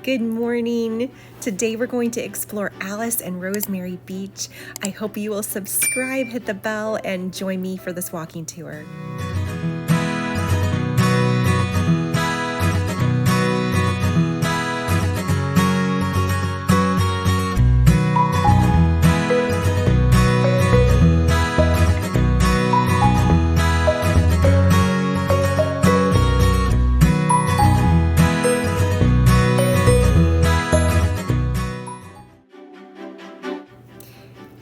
Good morning. Today we're going to explore Alys and Rosemary Beach. I hope you will subscribe, hit the bell, and join me for this walking tour.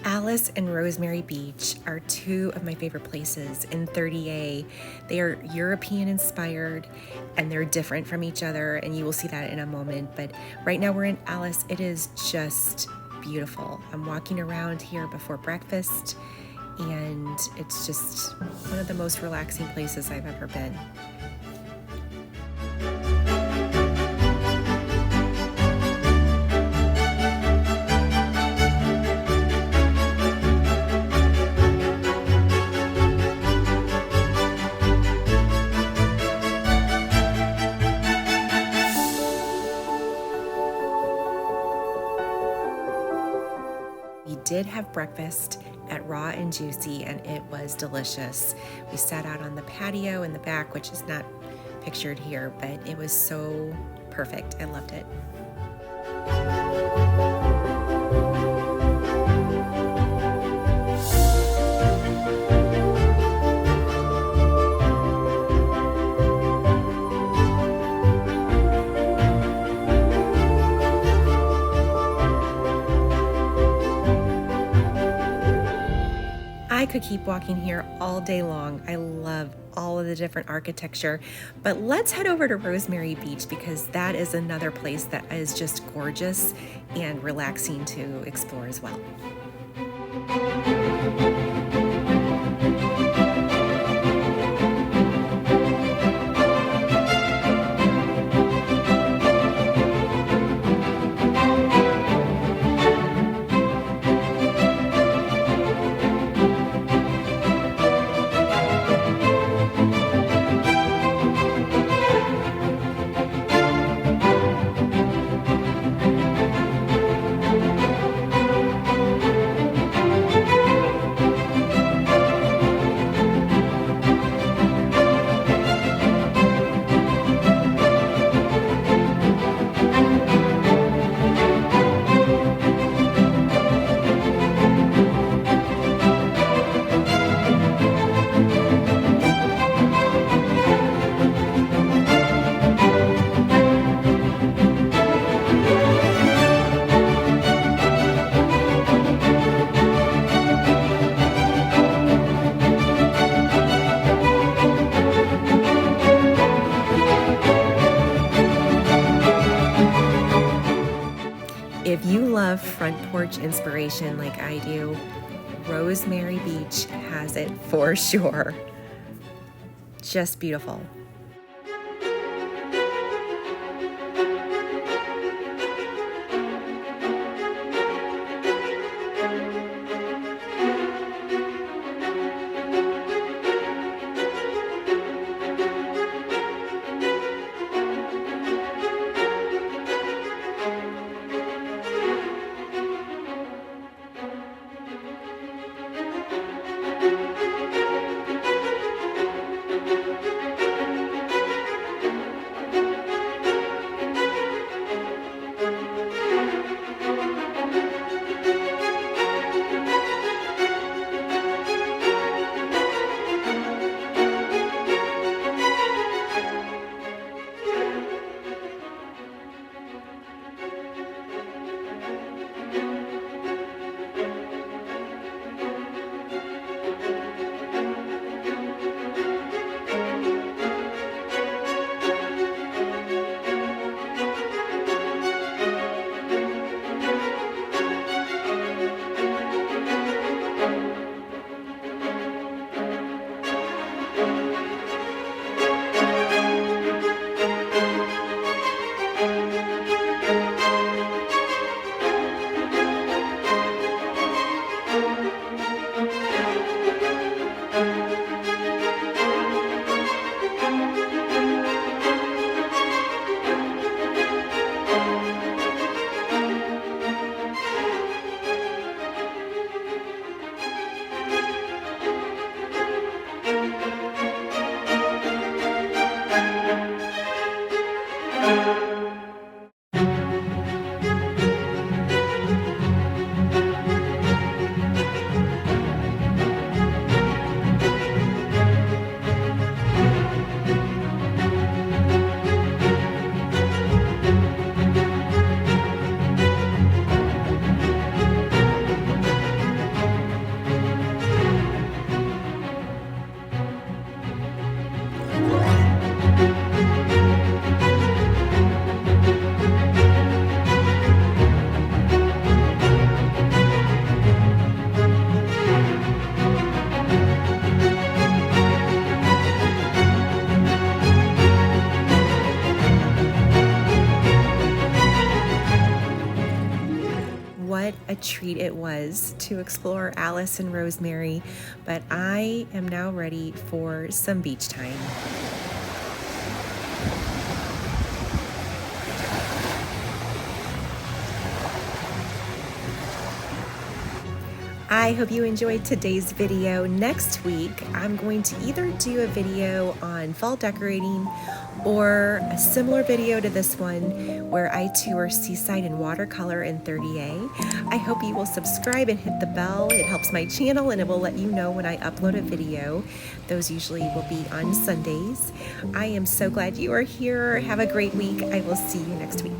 Alys and Rosemary Beach are two of my favorite places in 30A. They are European inspired and they're different from each other, and you will see that in a moment. But right now we're in Alys. It is just beautiful. I'm walking around here before breakfast and it's just one of the most relaxing places I've ever been. We did have breakfast at Raw and Juicy, and it was delicious. We sat out on the patio in the back, which is not pictured here, but it was so perfect. I loved it. I could keep walking here all day long. I love all of the different architecture, but let's head over to Rosemary Beach because that is another place that is just gorgeous and relaxing to explore as well. If you love front porch inspiration like I do, Rosemary Beach has it for sure. Just beautiful. what a treat it was to explore Alys and Rosemary, but I am now ready for some beach time. I hope you enjoyed today's video. Next week, I'm going to either do a video on fall decorating or a similar video to this one where I tour seaside in watercolor in 30A. I hope you will subscribe and hit the bell. It helps my channel and it will let you know when I upload a video. Those usually will be on Sundays. I am so glad you are here. Have a great week. I will see you next week.